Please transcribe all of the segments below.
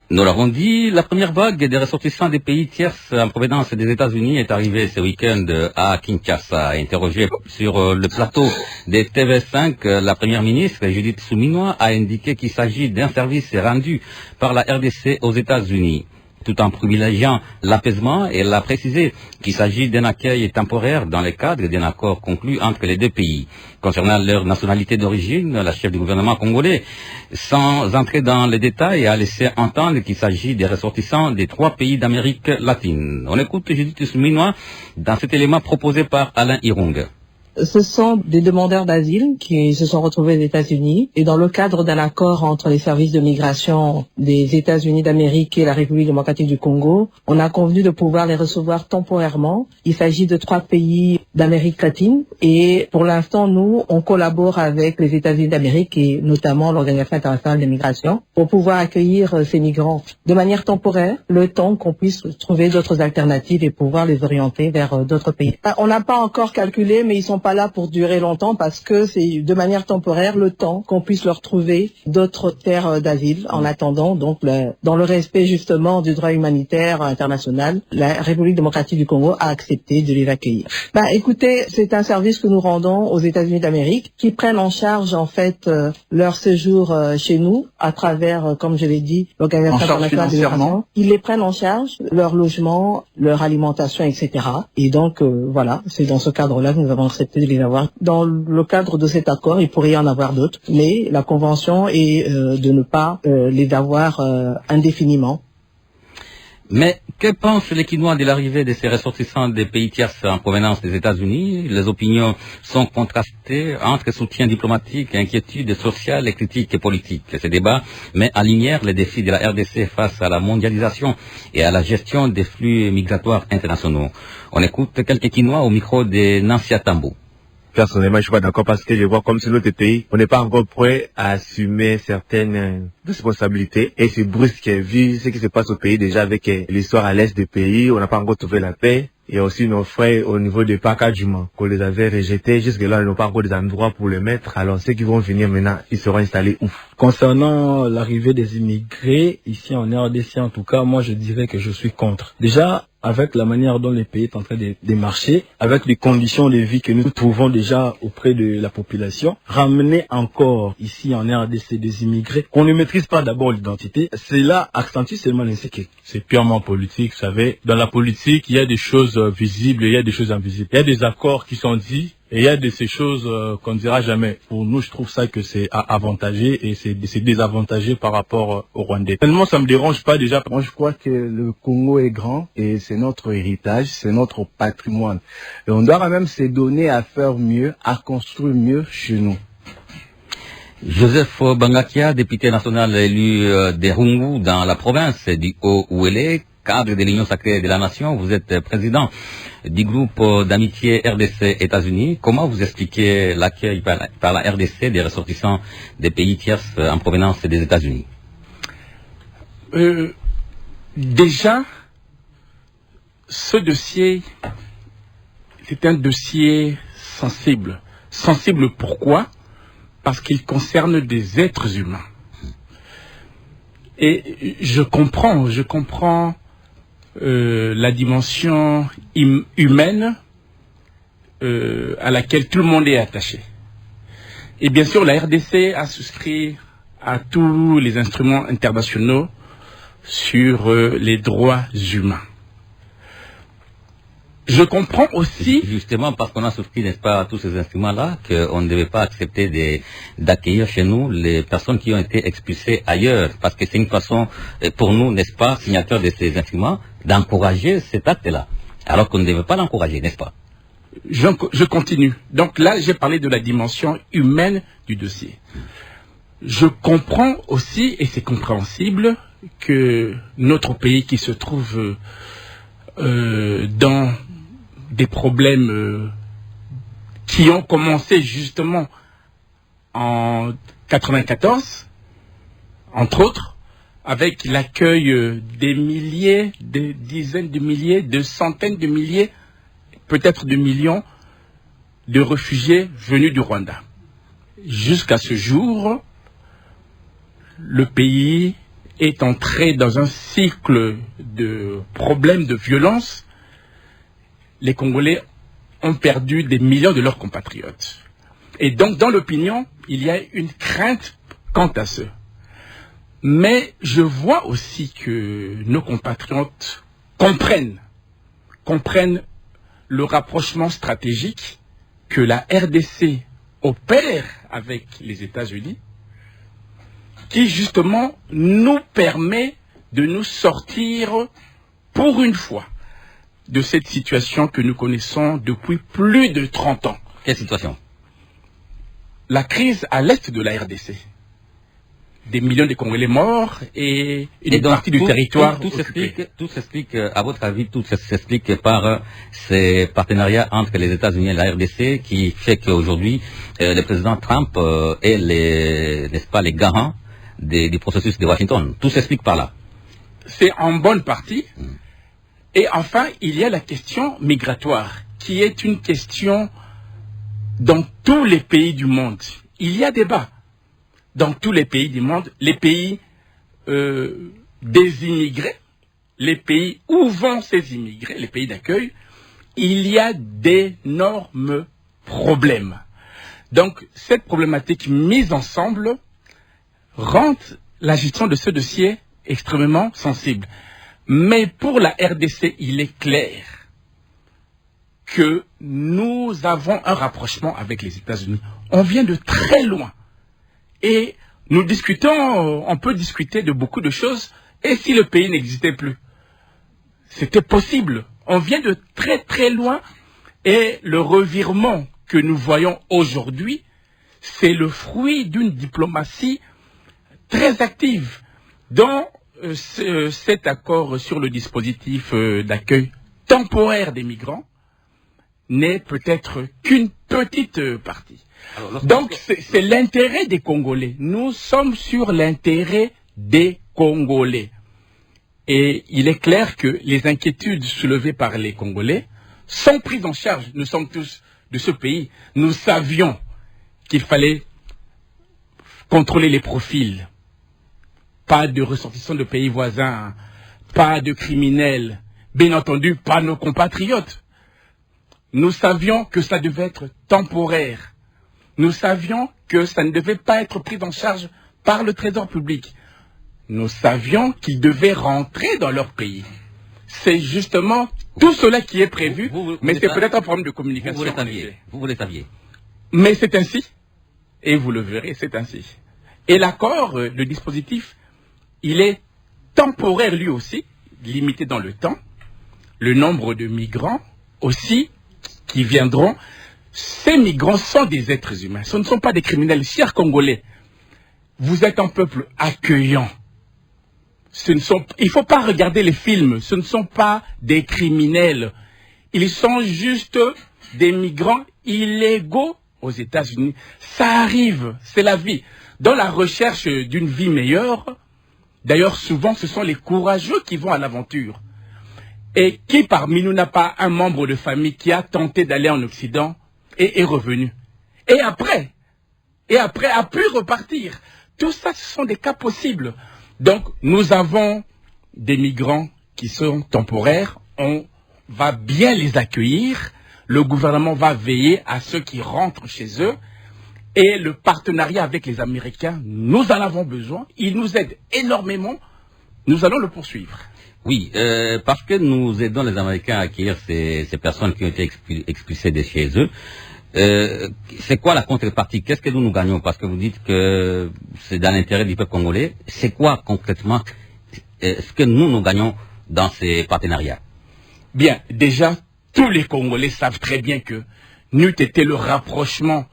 Nous l'avons dit, la première vague des ressortissants des pays tiers en provenance des États-Unis est arrivée ce week-end à Kinshasa. Interrogée sur le plateau des TV5, la première ministre Judith Suminwa a indiqué qu'il s'agit d'un service rendu par la RDC aux États-Unis. Tout en privilégiant l'apaisement, elle a précisé qu'il s'agit d'un accueil temporaire dans le cadre d'un accord conclu entre les deux pays. Concernant leur nationalité d'origine, la chef du gouvernement congolais, sans entrer dans les détails, a laissé entendre qu'il s'agit des ressortissants des 3 pays d'Amérique latine. On écoute Judith Suminwa dans cet élément proposé par Alain Irung. Ce sont des demandeurs d'asile qui se sont retrouvés aux États-Unis et dans le cadre d'un accord entre les services de migration des États-Unis d'Amérique et la République démocratique du Congo, on a convenu de pouvoir les recevoir temporairement. Il s'agit de 3 pays d'Amérique latine et pour l'instant, nous, on collabore avec les États-Unis d'Amérique et notamment l'Organisation internationale des migrations pour pouvoir accueillir ces migrants de manière temporaire, le temps qu'on puisse trouver d'autres alternatives et pouvoir les orienter vers d'autres pays. On n'a pas encore calculé, mais ils sont pas là pour durer longtemps parce que c'est de manière temporaire le temps qu'on puisse leur trouver d'autres terres d'asile en attendant donc dans le respect justement du droit humanitaire international, la République démocratique du Congo a accepté de les accueillir. Écoutez, c'est un service que nous rendons aux États-Unis d'Amérique qui prennent en charge en fait leur séjour chez nous à travers, comme je l'ai dit, l'Organisation internationale des migrations. Ils les prennent en charge, leur logement, leur alimentation, etc. Et donc voilà, c'est dans ce cadre-là que nous avons accepté de les avoir. Dans le cadre de cet accord, il pourrait y en avoir d'autres, mais la convention est de ne pas les avoir indéfiniment. Mais que pensent les Quinois de l'arrivée de ces ressortissants des pays tiers en provenance des États-Unis? Les opinions sont contrastées entre soutien diplomatique, inquiétude sociale et critiques politiques. Ce débat met en lumière les défis de la RDC face à la mondialisation et à la gestion des flux migratoires internationaux. On écoute quelques Quinois au micro de Nancy Tambou. Personnellement, je suis pas d'accord parce que je vois comme si notre pays, on n'est pas encore prêt à assumer certaines responsabilités et c'est brusque vu ce qui se passe au pays déjà avec l'histoire à l'est du pays, on n'a pas encore trouvé la paix. Et aussi nos frères au niveau des parcs adjumants qu'on les avait rejetés. Jusque-là, ils n'ont pas encore des endroits pour les mettre. Alors ceux qui vont venir maintenant, ils seront installés où? Concernant l'arrivée des immigrés, ici en RDC en tout cas, moi je dirais que je suis contre. Déjà, avec la manière dont le pays est en train de marcher, avec les conditions de vie que nous trouvons déjà auprès de la population, ramener encore ici en RDC des immigrés, qu'on ne maîtrise pas d'abord l'identité, cela accentue seulement l'insécurité. C'est purement politique, vous savez. Dans la politique, il y a des choses visibles et il y a des choses invisibles. Il y a des accords qui sont dits et il y a de ces choses qu'on ne dira jamais. Pour nous, je trouve ça que c'est avantagé et c'est désavantagé par rapport aux Rwandais. Tellement ça me dérange pas déjà. Moi, je crois que le Congo est grand et c'est notre héritage, c'est notre patrimoine. Et on doit quand même se donner à faire mieux, à construire mieux chez nous. Joseph Bangakia, député national élu des Rungu dans la province du Haut-Ouélé, cadre de l'Union sacrée de la Nation, vous êtes président du groupe d'amitié RDC-États-Unis. Comment vous expliquez l'accueil par la RDC des ressortissants des pays tiers en provenance des États-Unis? Déjà, ce dossier, c'est un dossier sensible. Sensible pourquoi? Parce qu'il concerne des êtres humains. Et je comprends la dimension humaine à laquelle tout le monde est attaché. Et bien sûr, la RDC a souscrit à tous les instruments internationaux sur les droits humains. Je comprends aussi... Justement, parce qu'on a souscrit, n'est-ce pas, à tous ces instruments-là, qu'on ne devait pas accepter d'accueillir chez nous les personnes qui ont été expulsées ailleurs. Parce que c'est une façon, pour nous, n'est-ce pas, signataires de ces instruments, d'encourager cet acte-là. Alors qu'on ne devait pas l'encourager, n'est-ce pas? Je continue. Donc là, j'ai parlé de la dimension humaine du dossier. Je comprends aussi, et c'est compréhensible, que notre pays qui se trouve dans des problèmes qui ont commencé justement en 94, entre autres, avec l'accueil des milliers, des dizaines de milliers, de centaines de milliers, peut-être de millions de réfugiés venus du Rwanda. Jusqu'à ce jour, le pays est entré dans un cycle de problèmes de violence, les Congolais ont perdu des millions de leurs compatriotes. Et donc, dans l'opinion, il y a une crainte quant à ce. Mais je vois aussi que nos compatriotes comprennent le rapprochement stratégique que la RDC opère avec les États-Unis, qui justement nous permet de nous sortir pour une fois de cette situation que nous connaissons depuis plus de 30 ans. Quelle situation? La crise à l'est de la RDC. Des millions de Congolais morts et une partie du territoire. Tout s'explique, à votre avis, tout s'explique par ces partenariats entre les États-Unis et la RDC qui fait qu'aujourd'hui, le président Trump est n'est-ce pas, les garants du processus de Washington. Tout s'explique par là. C'est en bonne partie. Et enfin, il y a la question migratoire, qui est une question dans tous les pays du monde. Il y a débat. Dans tous les pays du monde, les pays des immigrés, les pays où vont ces immigrés, les pays d'accueil, il y a d'énormes problèmes. Donc, cette problématique mise ensemble rend la gestion de ce dossier extrêmement sensible. Mais pour la RDC, il est clair que nous avons un rapprochement avec les États-Unis. On vient de très loin. Et nous discutons, on peut discuter de beaucoup de choses. Et si le pays n'existait plus? C'était possible. On vient de très très loin. Et le revirement que nous voyons aujourd'hui, c'est le fruit d'une diplomatie très active. Dans cet accord sur le dispositif d'accueil temporaire des migrants n'est peut-être qu'une petite partie. Donc c'est l'intérêt des Congolais. Nous sommes sur l'intérêt des Congolais. Et il est clair que les inquiétudes soulevées par les Congolais sont prises en charge. Nous sommes tous de ce pays. Nous savions qu'il fallait contrôler les profils. Pas de ressortissants de pays voisins, pas de criminels, bien entendu, pas nos compatriotes. Nous savions que ça devait être temporaire. Nous savions que ça ne devait pas être pris en charge par le Trésor public. Nous savions qu'ils devaient rentrer dans leur pays. C'est justement tout cela qui est prévu, mais c'est peut-être un problème de communication. Vous le saviez. Mais c'est ainsi, et vous le verrez, c'est ainsi. Et l'accord, le dispositif, il est temporaire lui aussi, limité dans le temps. Le nombre de migrants aussi qui viendront, ces migrants sont des êtres humains, ce ne sont pas des criminels. Chers Congolais, vous êtes un peuple accueillant. Il ne faut pas regarder les films, ce ne sont pas des criminels. Ils sont juste des migrants illégaux aux États-Unis. Ça arrive, c'est la vie. Dans la recherche d'une vie meilleure, d'ailleurs souvent ce sont les courageux qui vont à l'aventure. Et qui parmi nous n'a pas un membre de famille qui a tenté d'aller en Occident et est revenu? Et après a pu repartir. Tout ça, ce sont des cas possibles. Donc, nous avons des migrants qui sont temporaires. On va bien les accueillir. Le gouvernement va veiller à ceux qui rentrent chez eux. Et le partenariat avec les Américains, nous en avons besoin. Ils nous aident énormément. Nous allons le poursuivre. Oui, parce que nous aidons les Américains à accueillir ces personnes qui ont été expulsées de chez eux. C'est quoi la contrepartie? Qu'est-ce que nous gagnons? Parce que vous dites que c'est dans l'intérêt du peuple congolais. C'est quoi concrètement ce que nous gagnons dans ces partenariats? Bien, déjà, tous les Congolais savent très bien que n'eût été le rapprochement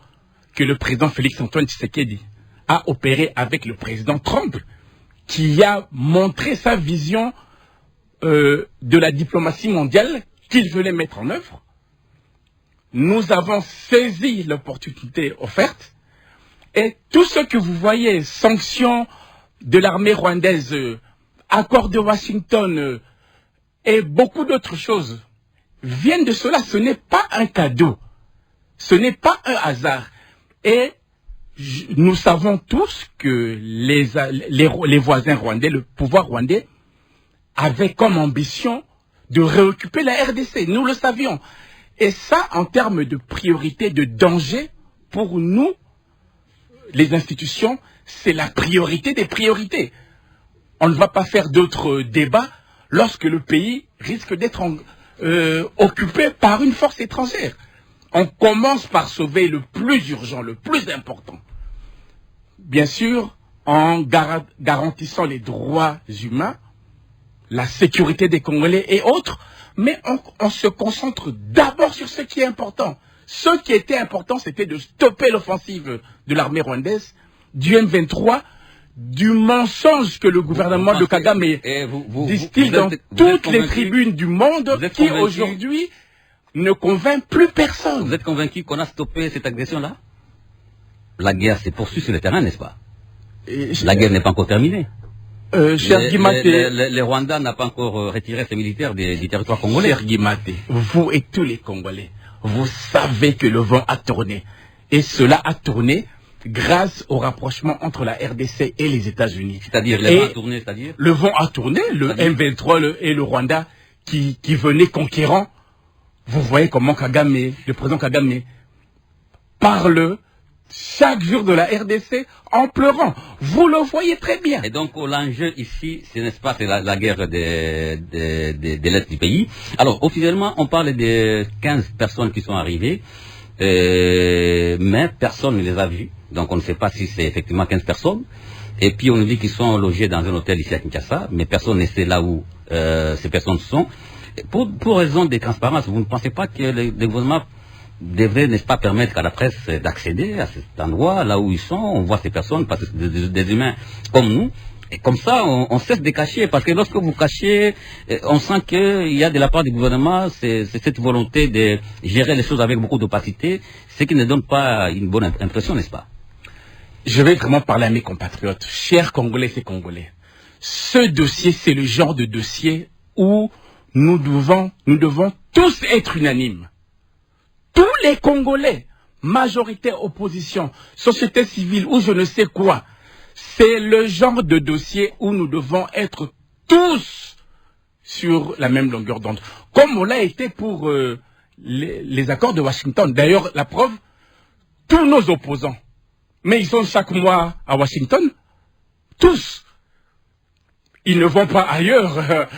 que le président Félix-Antoine Tshisekedi a opéré avec le président Trump, qui a montré sa vision de la diplomatie mondiale qu'il voulait mettre en œuvre. Nous avons saisi l'opportunité offerte et tout ce que vous voyez, sanctions de l'armée rwandaise, accord de Washington et beaucoup d'autres choses, viennent de cela. Ce n'est pas un cadeau, ce n'est pas un hasard. Et nous savons tous que les voisins rwandais, le pouvoir rwandais, avait comme ambition de réoccuper la RDC. Nous le savions. Et ça, en termes de priorité, de danger, pour nous, les institutions, c'est la priorité des priorités. On ne va pas faire d'autres débats lorsque le pays risque d'être occupé par une force étrangère. On commence par sauver le plus urgent, le plus important. Bien sûr, en garantissant les droits humains, la sécurité des Congolais et autres, mais on se concentre d'abord sur ce qui est important. Ce qui était important, c'était de stopper l'offensive de l'armée rwandaise, du M23, du mensonge que le gouvernement de Kagame distille dans toutes les tribunes du monde, qui aujourd'hui ne convainc plus personne. Vous êtes convaincu qu'on a stoppé cette agression-là? La guerre s'est poursuivie sur le terrain, n'est-ce pas? La guerre n'est pas encore terminée. Cher Guimaté, le Rwanda n'a pas encore retiré ses militaires du territoire congolais. Cher Guimaté, vous et tous les Congolais, vous savez que le vent a tourné. Et cela a tourné grâce au rapprochement entre la RDC et les États-Unis. C'est-à-dire, le vent a tourné, c'est-à-dire? Le vent a tourné, le M23 et le Rwanda qui venaient conquérants. Vous voyez comment Kagame, le président Kagame, parle chaque jour de la RDC en pleurant. Vous le voyez très bien. Et donc l'enjeu ici, ce n'est pas la guerre de l'Est du pays. Alors officiellement, on parle de 15 personnes qui sont arrivées, mais personne ne les a vues. Donc on ne sait pas si c'est effectivement 15 personnes. Et puis on nous dit qu'ils sont logés dans un hôtel ici à Kinshasa, mais personne ne sait là où ces personnes sont. Pour raison de transparence, vous ne pensez pas que le gouvernement devrait, n'est-ce pas, permettre à la presse d'accéder à cet endroit, là où ils sont, on voit ces personnes, parce que c'est des humains comme nous, et comme ça, on cesse de cacher, parce que lorsque vous cachez, on sent qu'il y a de la part du gouvernement, c'est cette volonté de gérer les choses avec beaucoup d'opacité, ce qui ne donne pas une bonne impression, n'est-ce pas? Je vais vraiment parler à mes compatriotes, chers Congolais et Congolais. Ce dossier, c'est le genre de dossier où nous devons tous être unanimes. Tous les Congolais, majorité, opposition, société civile ou je ne sais quoi, c'est le genre de dossier où nous devons être tous sur la même longueur d'onde. Comme on l'a été pour les accords de Washington. D'ailleurs, la preuve, tous nos opposants, mais ils sont chaque mois à Washington, tous. Ils ne vont pas ailleurs.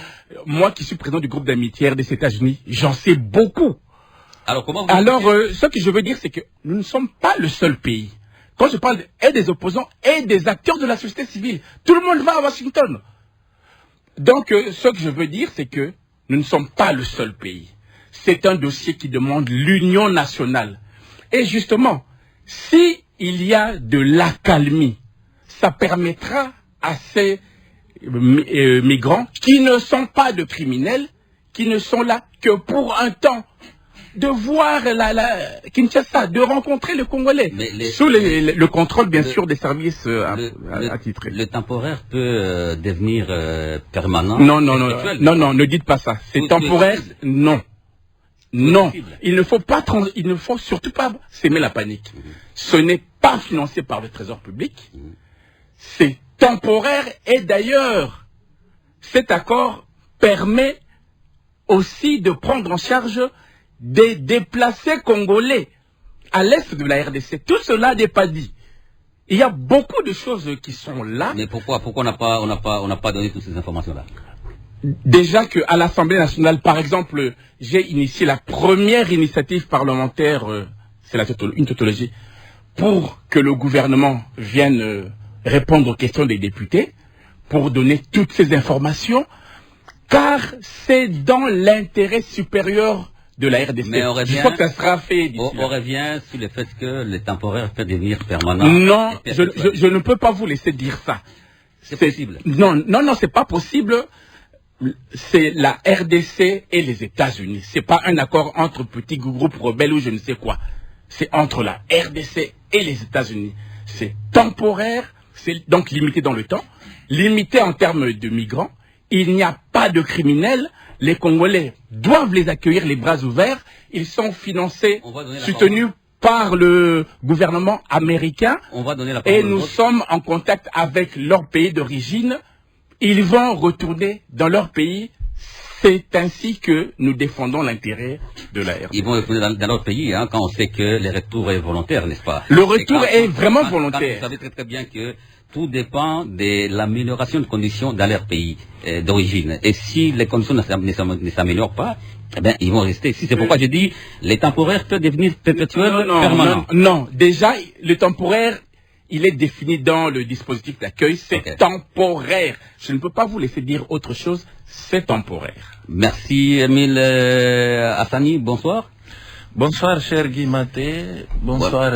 Moi qui suis président du groupe d'amitié des États-Unis, j'en sais beaucoup. Alors, ce que je veux dire, c'est que nous ne sommes pas le seul pays. Quand je parle des opposants et des acteurs de la société civile, tout le monde va à Washington. Donc, ce que je veux dire, c'est que nous ne sommes pas le seul pays. C'est un dossier qui demande l'union nationale. Et justement, si il y a de l'accalmie, ça permettra à ces migrants qui ne sont pas de criminels, qui ne sont là que pour un temps, de voir Kinshasa, de rencontrer le Congolais, sous le contrôle bien sûr des services attitrés. Le temporaire peut devenir permanent. Non, ne dites pas ça. C'est temporaire, non. Non, il ne faut surtout pas s'aimer la panique. Ce n'est pas financé par le Trésor public. C'est temporaire et d'ailleurs, cet accord permet aussi de prendre en charge des déplacés congolais à l'est de la RDC. Tout cela n'est pas dit. Il y a beaucoup de choses qui sont là. Mais pourquoi on n'a pas donné toutes ces informations-là? Déjà qu'à l'Assemblée nationale, par exemple, j'ai initié la première initiative parlementaire, c'est une tautologie, pour que le gouvernement vienne répondre aux questions des députés, pour donner toutes ces informations, car c'est dans l'intérêt supérieur de la RDC. Mais je crois que ça sera fait d'ici on revient sur le fait que le temporaire peut devenir permanent. Non, je ne peux pas vous laisser dire ça. C'est possible. Non, c'est pas possible. C'est la RDC et les États-Unis. C'est pas un accord entre petits groupes rebelles ou je ne sais quoi. C'est entre la RDC et les États-Unis. C'est temporaire, c'est donc limité dans le temps, limité en termes de migrants. Il n'y a pas de criminels. Les Congolais doivent les accueillir les bras ouverts. Ils sont financés, soutenus par le gouvernement américain. On va donner la parole et nous sommes en contact avec leur pays d'origine. Ils vont retourner dans leur pays. C'est ainsi que nous défendons l'intérêt de la RDC. Ils vont retourner dans leur pays, hein, quand on sait que le retour est volontaire, n'est-ce pas? Le retour est vraiment volontaire. Vous savez très très bien que tout dépend de l'amélioration de conditions dans leur pays d'origine. Et si les conditions ne s'améliorent pas, eh bien, ils vont rester ici. C'est pourquoi je dis, les temporaires peuvent devenir perpétuels, permanents. Non, déjà, le temporaire, il est défini dans le dispositif d'accueil, c'est temporaire. Je ne peux pas vous laisser dire autre chose, c'est temporaire. Merci, Emile Hassani, bonsoir. Bonsoir, cher Guy Maté. Bonsoir,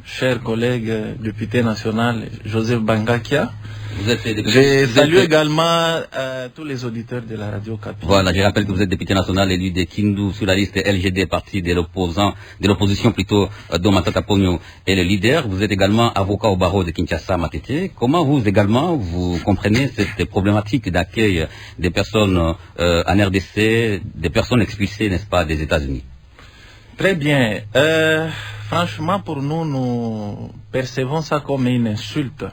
cher collègue député national Joseph Bangakia. Je salue également tous les auditeurs de la radio Capi. Voilà, je rappelle que vous êtes député national élu de Kindu sur la liste LGD, parti de l'opposition plutôt, dont Matata Pogno est le leader. Vous êtes également avocat au barreau de Kinshasa, Matete. Comment vous également, vous comprenez cette problématique d'accueil des personnes en RDC, des personnes expulsées, n'est-ce pas, des États-Unis? Très bien. Franchement, pour nous, nous percevons ça comme une insulte.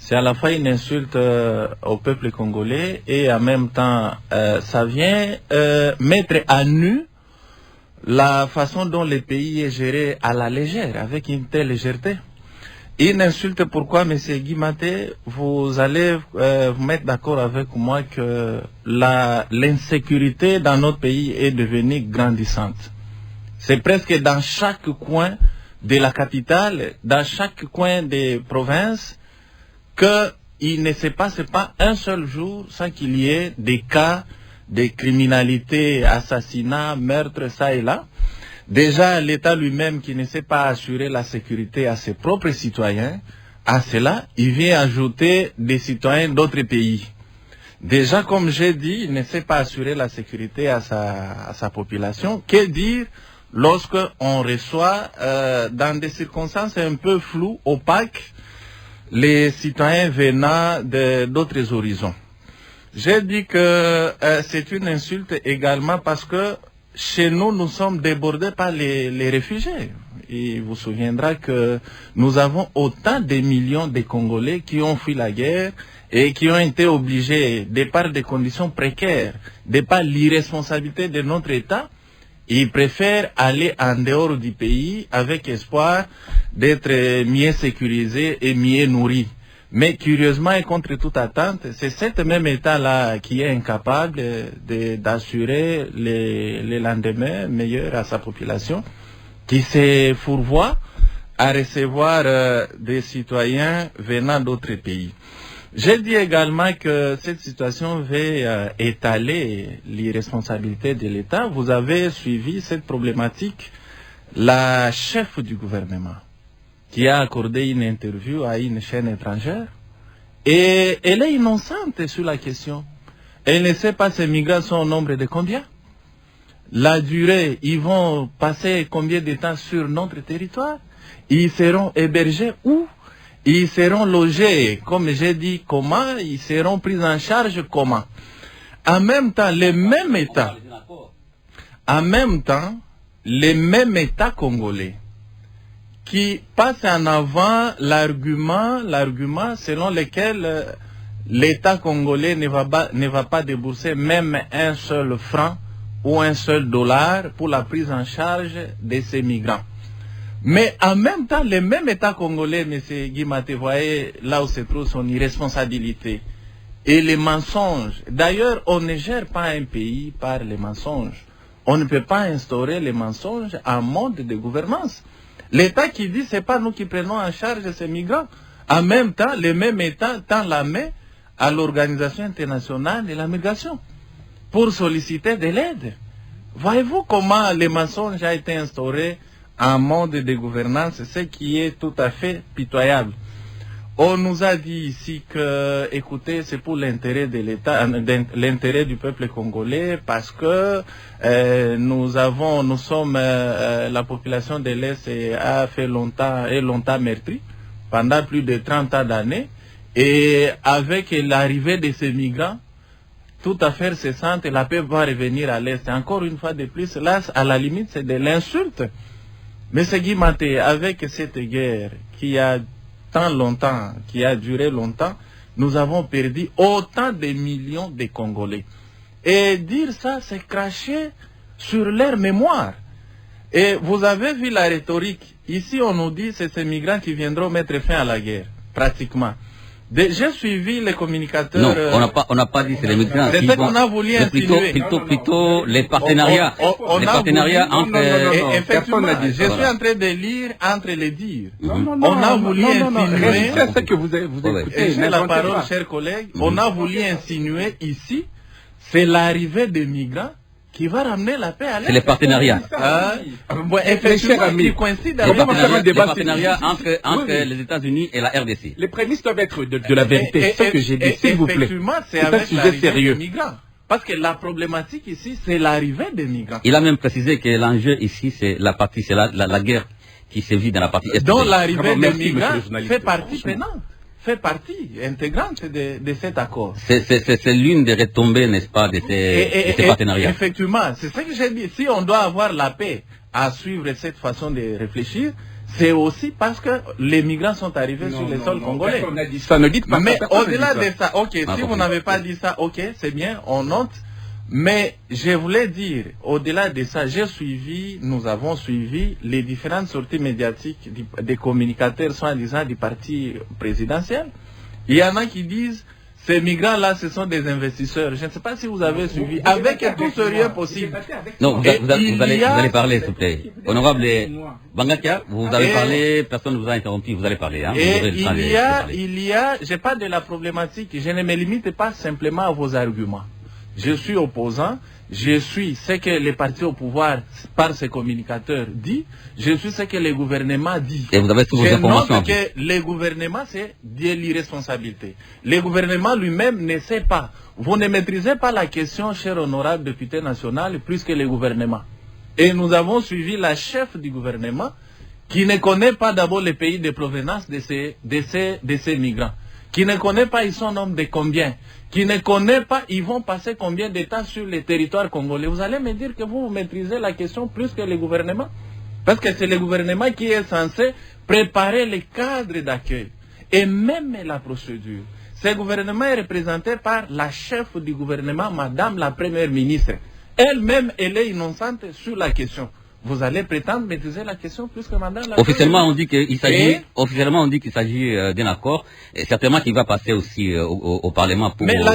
C'est à la fois une insulte au peuple congolais et en même temps, ça vient mettre à nu la façon dont le pays est géré à la légère, avec une telle légèreté. Une insulte, pourquoi, M. Guy Maté, vous allez vous mettre d'accord avec moi que l'insécurité dans notre pays est devenue grandissante. C'est presque dans chaque coin de la capitale, dans chaque coin des provinces, qu'il ne se passe pas un seul jour sans qu'il y ait des cas de criminalité, assassinats, meurtres, ça et là. Déjà, l'État lui-même qui ne sait pas assurer la sécurité à ses propres citoyens, à cela, il vient ajouter des citoyens d'autres pays. Déjà, comme j'ai dit, il ne sait pas assurer la sécurité à sa population. Que dire lorsqu'on reçoit, dans des circonstances un peu floues, opaques, les citoyens venant d'autres horizons. J'ai dit que c'est une insulte également parce que chez nous, nous sommes débordés par les réfugiés. Il vous souviendra que nous avons autant de millions de Congolais qui ont fui la guerre et qui ont été obligés, de par des conditions précaires, de par l'irresponsabilité de notre État, ils préfèrent aller en dehors du pays avec espoir d'être mieux sécurisés et mieux nourris. Mais curieusement et contre toute attente, c'est cet même État-là qui est incapable d'assurer les lendemains meilleurs à sa population, qui se fourvoie à recevoir des citoyens venant d'autres pays. J'ai dit également que cette situation va étaler l'irresponsabilité de l'État. Vous avez suivi cette problématique, la chef du gouvernement, qui a accordé une interview à une chaîne étrangère, et elle est innocente sur la question. Elle ne sait pas ces migrants sont au nombre de combien. La durée, ils vont passer combien de temps sur notre territoire? Ils seront hébergés où? Ils seront logés, comme j'ai dit, comment? Ils seront pris en charge comment? En même temps, les mêmes États congolais qui passent en avant l'argument selon lequel l'État congolais ne va pas débourser même un seul franc ou un seul dollar pour la prise en charge de ces migrants. Mais en même temps, les mêmes États congolais, M. Guy Maté, voyez là où se trouve son irresponsabilité et les mensonges. D'ailleurs, on ne gère pas un pays par les mensonges. On ne peut pas instaurer les mensonges en mode de gouvernance. L'État qui dit c'est pas nous qui prenons en charge ces migrants. En même temps, le même État tend la main à l'Organisation internationale de la migration pour solliciter de l'aide. Voyez-vous comment les mensonges ont été instaurés en mode de gouvernance, ce qui est tout à fait pitoyable. On nous a dit ici que, écoutez, c'est pour l'intérêt de l'État, l'intérêt du peuple congolais, parce que nous sommes la population de l'Est a fait longtemps meurtri, pendant plus de 30 ans d'années, et avec l'arrivée de ces migrants, toute affaire cessante, la paix va revenir à l'Est. Encore une fois de plus, là, à la limite, c'est de l'insulte. Monsieur Guy Maté, avec cette guerre qui a tant longtemps, qui a duré longtemps, nous avons perdu autant de millions de Congolais. Et dire ça, c'est cracher sur leur mémoire. Et vous avez vu la rhétorique. Ici, on nous dit que c'est ces migrants qui viendront mettre fin à la guerre, pratiquement. J'ai suivi les communicateurs. Non, on n'a pas dit que c'est les migrants. C'est ce qu'on a voulu insinuer. Plutôt les partenariats. Les partenariats entre... Effectivement, je suis en train de lire entre les dires. On a voulu insinuer... C'est ce que vous écoutez. J'ai la parole, chers collègues. On a voulu insinuer ici, c'est l'arrivée des migrants qui va ramener la paix à l'Est. C'est les partenariats. Effectivement, qui coïncident avec les partenariats entre les États-Unis et la RDC. Les prémices doivent être de la vérité. Ce que j'ai dit, s'il vous plaît. Effectivement, c'est avec l'arrivée des migrants. Parce que la problématique ici, c'est l'arrivée des migrants. Il a même précisé que l'enjeu ici, c'est la guerre qui sévit dans la partie est. Donc l'arrivée des migrants fait partie prenante. Fait partie intégrante de cet accord. C'est l'une des retombées, n'est-ce pas, de ces partenariats. Effectivement, c'est ce que j'ai dit. Si on doit avoir la paix à suivre cette façon de réfléchir, c'est aussi parce que les migrants sont arrivés sur le sol congolais. On a dit ça, ne dites pas. Mais au-delà de ça, ok, si vous n'avez pas dit ça, ok, c'est bien, on note. Mais je voulais dire, au-delà de ça, nous avons suivi les différentes sorties médiatiques des communicateurs soi-disant du parti présidentiel. Il y en a qui disent, ces migrants-là, ce sont des investisseurs. Je ne sais pas si vous avez suivi, avec tout sérieux possible. Non, vous allez parler, s'il vous plaît. Honorable Bangakia, vous avez parlé, personne ne vous a interrompu, vous allez parler. Hein, j'ai pas de la problématique, je ne me limite pas simplement à vos arguments. Je suis opposant, je suis ce que les partis au pouvoir, par ces communicateurs, disent, je suis ce que le gouvernement dit. Et vous avez toutes vos informations. Je note que le gouvernement, c'est de l'irresponsabilité. Le gouvernement lui-même ne sait pas. Vous ne maîtrisez pas la question, cher honorable député national, plus que le gouvernement. Et nous avons suivi la chef du gouvernement, qui ne connaît pas d'abord les pays de provenance de ces migrants, qui ne connaît pas, ils sont nombre de combien, qui ne connaît pas, ils vont passer combien de temps sur le territoire congolais. Vous allez me dire que vous maîtrisez la question plus que le gouvernement? Parce que c'est le gouvernement qui est censé préparer les cadres d'accueil et même la procédure. Ce gouvernement est représenté par la chef du gouvernement, Madame la Première ministre. Elle-même, elle est innocente sur la question. Vous allez prétendre maîtriser la question plus que Madame la Officiellement, on dit qu'il s'agit d'un accord, et certainement qu'il va passer aussi au Parlement pour la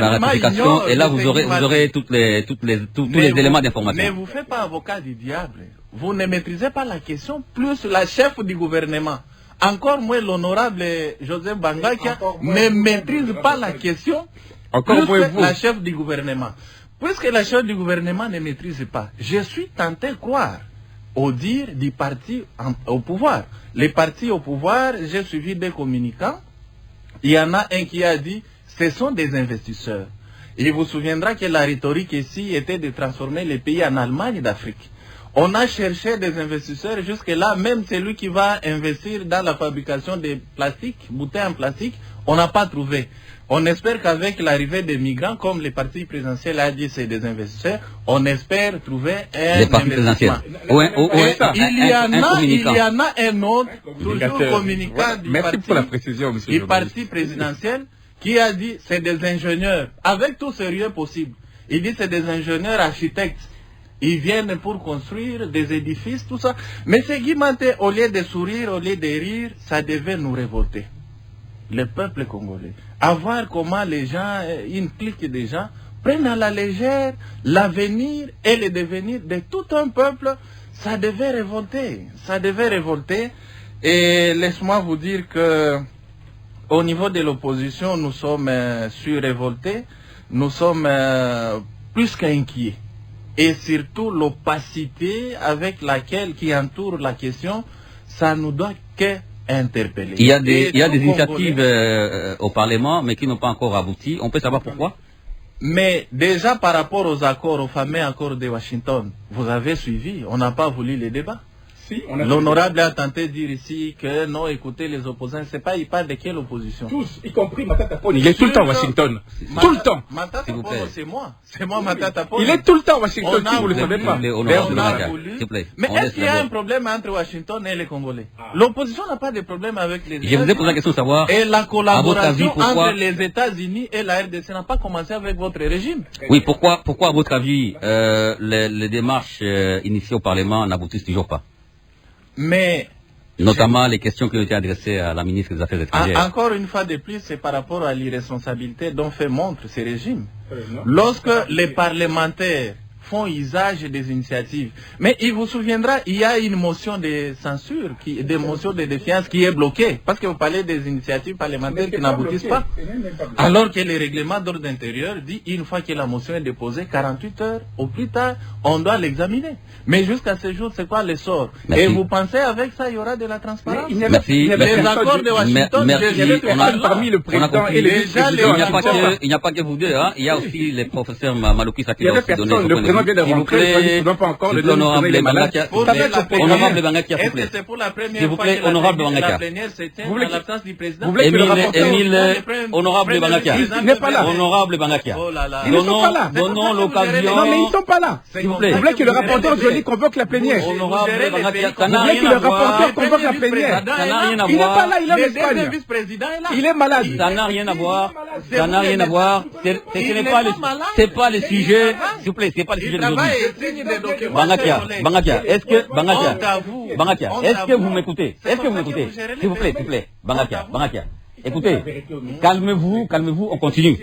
ratification. Et là, vous aurez tous les éléments d'information. Mais vous ne faites pas avocat du diable. Vous ne maîtrisez pas la question, plus la chef du gouvernement. Encore moins l'honorable Joseph Bangakia ne maîtrise pas la question, plus la chef du gouvernement. Puisque la chef du gouvernement ne maîtrise pas, je suis tenté de croire au dire du parti au pouvoir. Les partis au pouvoir, j'ai suivi des communicants. Il y en a un qui a dit, ce sont des investisseurs. Il vous souviendra que la rhétorique ici était de transformer les pays en Allemagne d'Afrique. On a cherché des investisseurs jusque-là, même celui qui va investir dans la fabrication de plastique, bouteilles en plastique, on n'a pas trouvé. On espère qu'avec l'arrivée des migrants, comme le parti présidentiel a dit, c'est des investisseurs, on espère trouver un investissement. Il y en a un autre, toujours communicant du parti présidentiel, qui a dit, c'est des ingénieurs, avec tout sérieux possible. Il dit, c'est des ingénieurs architectes. Ils viennent pour construire des édifices, tout ça. Mais c'est Guy Maté, au lieu de sourire, au lieu de rire, ça devait nous révolter. Le peuple congolais. À voir comment les gens, une clique de gens, prennent à la légère l'avenir et le devenir de tout un peuple, ça devait révolter. Ça devait révolter. Et laisse-moi vous dire que, au niveau de l'opposition, nous sommes sur-révoltés, nous sommes plus qu'inquiets. Et surtout l'opacité avec laquelle qui entoure la question, ça nous doit qu'interpeller. Il y a des initiatives au Parlement, mais qui n'ont pas encore abouti. On peut savoir pourquoi? Mais déjà par rapport aux accords, aux fameux accords de Washington, vous avez suivi, on n'a pas voulu les débats. Si, l'honorable a tenté de dire ici que non, écoutez, les opposants, c'est pas, il parle de quelle opposition? Tous, y compris Matata Ponyo. Il est tout le temps à Washington. Tout le temps. Matata Ponyo, c'est moi. C'est moi, Matata Ponyo. Il est tout le temps à Washington, si vous ne le savez pas. Mais est-ce qu'il y a un problème entre Washington et les Congolais? L'opposition n'a pas de problème avec les États-Unis. Je vous ai posé la question de savoir. Et la collaboration entre les États-Unis et la RDC n'a pas commencé avec votre régime. Oui, pourquoi à votre avis, les démarches initiées au Parlement n'aboutissent toujours pas? Mais notamment les questions qui ont été adressées à la ministre des Affaires étrangères. Encore une fois de plus, c'est par rapport à l'irresponsabilité dont fait montre ces régimes. Lorsque les parlementaires font usage des initiatives. Mais il vous souviendra, il y a une motion de censure, des motions de défiance qui est bloquée. Parce que vous parlez des initiatives parlementaires qui n'aboutissent pas. Alors que le règlement d'ordre intérieur dit, une fois que la motion est déposée, 48 heures au plus tard, on doit l'examiner. Mais jusqu'à ce jour, c'est quoi le sort? Et vous pensez avec ça, il y aura de la transparence? Merci. Les accords de Washington, parmi le président et les il n'y a pas que vous deux, hein. Il y a aussi les professeurs Malouki Saki qui ont aussi donné son point de vue. S'il vous plaît, honorable Bangakia, honorable Bangakia, s'il vous plaît. C'est pour la première s'il vous plaît, honorable Bangakia. Vous voulez l'absence du président? Émile, honorable Bangakia. Il n'est pas là. Honorable Bangakia. Ils ne sont pas là. Donnons l'occasion. Non, mais ils ne sont pas là. S'il vous plaît. Vous voulez que le rapporteur Joly convoque la plénière? Honorable Bangakia, ça Vous n'a voulez que rien le à voir. rapporteur convoque la plénière? Ça n'a rien à Il n'est pas voir. là, il est en Espagne. Il est malade. Ça n'a rien à voir. Ça n'a rien à voir. C'est pas le sujet. S'il vous plaît, c'est pas le sujet d'aujourd'hui. Bangakia, est-ce que vous m'écoutez? S'il vous plaît, Bangakia. Écoutez, calmez-vous, on continue.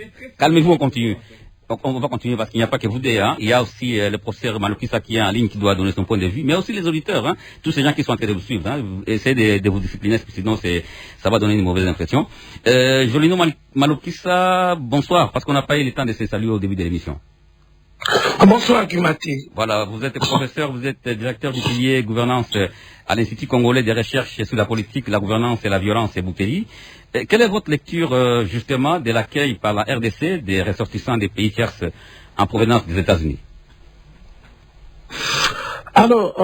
On va continuer parce qu'il n'y a pas que vous deux, hein. Il y a aussi le professeur Malokisa qui est en ligne qui doit donner son point de vue, mais aussi les auditeurs, hein. Tous ces gens qui sont en train de vous suivre, hein. Essayez de vous discipliner, sinon ça va donner une mauvaise impression. Jolino Malokisa, bonsoir, parce qu'on n'a pas eu le temps de se saluer au début de l'émission. Bonsoir, Kimati. Voilà, vous êtes professeur, vous êtes directeur du pilier gouvernance à l'Institut congolais de recherche sur la politique, la gouvernance et la violence et Bouteli. Quelle est votre lecture, justement, de l'accueil par la RDC des ressortissants des pays tiers en provenance des États-Unis? Alors,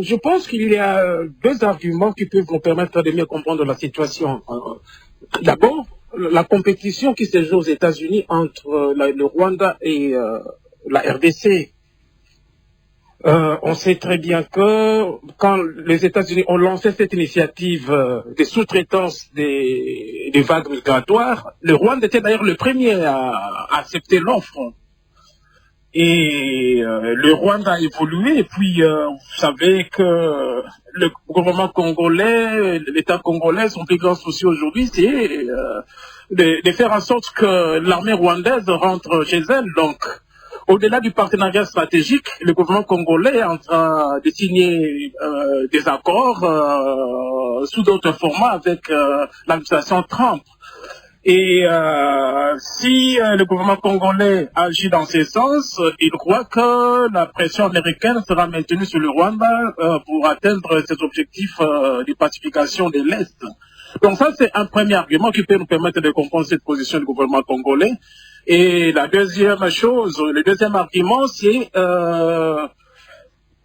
je pense qu'il y a deux arguments qui peuvent nous permettre de mieux comprendre la situation. D'abord, la compétition qui se joue aux États-Unis entre le Rwanda et la RDC. On sait très bien que quand les États-Unis ont lancé cette initiative de sous-traitance des vagues migratoires, le Rwanda était d'ailleurs le premier à accepter l'offre. Et le Rwanda a évolué, et puis vous savez que le gouvernement congolais, l'État congolais, son plus grand souci aujourd'hui, c'est de faire en sorte que l'armée rwandaise rentre chez elle. Donc, au-delà du partenariat stratégique, le gouvernement congolais est en train de signer des accords sous d'autres formats avec l'administration Trump. Et si le gouvernement congolais agit dans ce sens, il croit que la pression américaine sera maintenue sur le Rwanda pour atteindre ses objectifs de pacification de l'Est. Donc ça, c'est un premier argument qui peut nous permettre de comprendre cette position du gouvernement congolais. Et la deuxième chose, le deuxième argument, c'est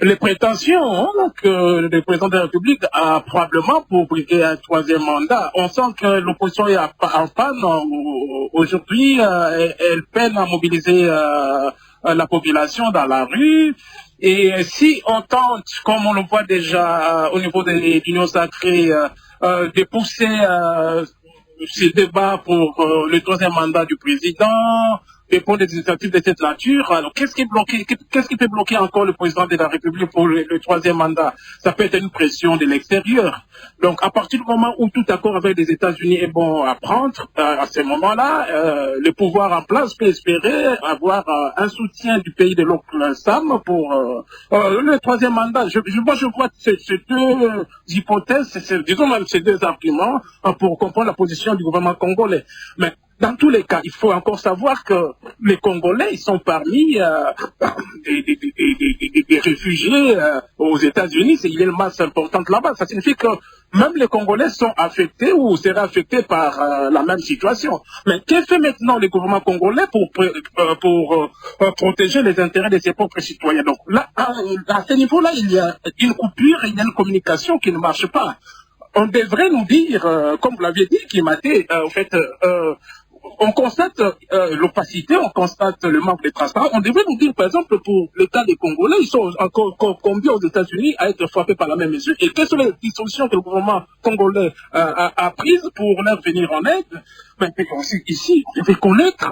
les prétentions que le président de la République a probablement pour briguer un troisième mandat. On sent que l'opposition est en panne. Aujourd'hui, elle peine à mobiliser la population dans la rue. Et si on tente, comme on le voit déjà au niveau de l'Union sacrée, de pousser ces débats pour le troisième mandat du président, et pour des initiatives de cette nature, alors qu'est-ce qui peut bloquer encore le président de la République pour le troisième mandat? Ça peut être une pression de l'extérieur. Donc à partir du moment où tout accord avec les États-Unis est bon à prendre, à ce moment-là, le pouvoir en place peut espérer avoir un soutien du pays de l'oncle Sam pour le troisième mandat. Moi je vois ces deux hypothèses, disons même ces deux arguments pour comprendre la position du gouvernement congolais. Mais dans tous les cas, il faut encore savoir que les Congolais, ils sont parmi des réfugiés aux États-Unis. Il y a une masse importante là-bas. Ça signifie que même les Congolais sont affectés ou seraient affectés par la même situation. Mais qu'est-ce que fait maintenant le gouvernement congolais pour protéger les intérêts de ses propres citoyens? Donc là, à ce niveau-là, il y a une coupure, il y a une communication qui ne marche pas. On devrait nous dire, comme vous l'aviez dit, Kimaté, en fait, on constate l'opacité, on constate le manque de transparence. On devrait nous dire, par exemple, pour le cas des Congolais, ils sont encore combien aux États-Unis à être frappés par la même mesure, et quelles sont les solutions que le gouvernement congolais a prises pour leur venir en aide. Mais aussi ici, on devait connaître